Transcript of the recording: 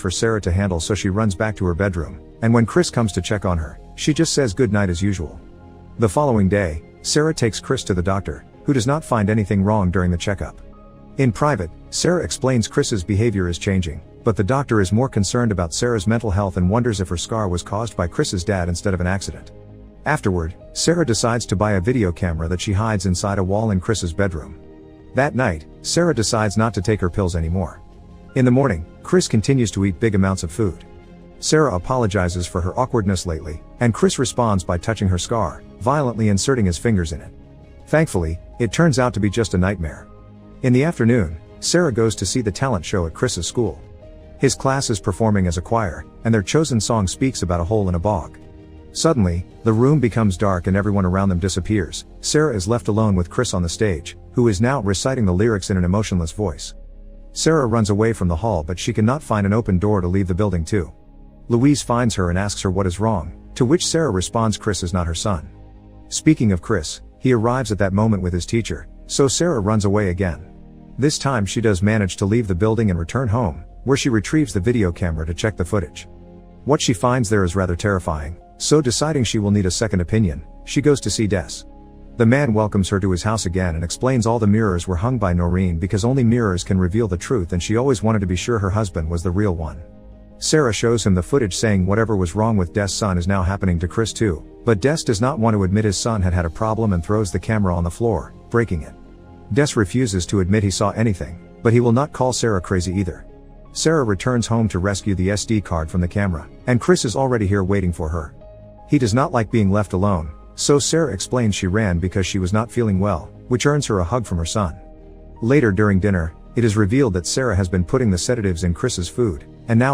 for Sarah to handle, so she runs back to her bedroom, and when Chris comes to check on her, she just says good night as usual. The following day, Sarah takes Chris to the doctor, who does not find anything wrong during the checkup. In private, Sarah explains Chris's behavior is changing, but the doctor is more concerned about Sarah's mental health and wonders if her scar was caused by Chris's dad instead of an accident. Afterward, Sarah decides to buy a video camera that she hides inside a wall in Chris's bedroom. That night, Sarah decides not to take her pills anymore. In the morning, Chris continues to eat big amounts of food. Sarah apologizes for her awkwardness lately, and Chris responds by touching her scar, violently inserting his fingers in it. Thankfully, it turns out to be just a nightmare. In the afternoon, Sarah goes to see the talent show at Chris's school. His class is performing as a choir, and their chosen song speaks about a hole in a bog. Suddenly, the room becomes dark and everyone around them disappears. Sarah is left alone with Chris on the stage, who is now reciting the lyrics in an emotionless voice. Sarah runs away from the hall, but she cannot find an open door to leave the building too. Louise finds her and asks her what is wrong, to which Sarah responds Chris is not her son. Speaking of Chris, he arrives at that moment with his teacher, so Sarah runs away again. This time she does manage to leave the building and return home, where she retrieves the video camera to check the footage. What she finds there is rather terrifying, so deciding she will need a second opinion, she goes to see Des. The man welcomes her to his house again and explains all the mirrors were hung by Noreen because only mirrors can reveal the truth, and she always wanted to be sure her husband was the real one. Sarah shows him the footage, saying whatever was wrong with Des' son is now happening to Chris too, but Des does not want to admit his son had a problem and throws the camera on the floor, breaking it. Des refuses to admit he saw anything, but he will not call Sarah crazy either. Sarah returns home to rescue the SD card from the camera, and Chris is already here waiting for her. He does not like being left alone, so Sarah explains she ran because she was not feeling well, which earns her a hug from her son. Later during dinner, it is revealed that Sarah has been putting the sedatives in Chris's food, and now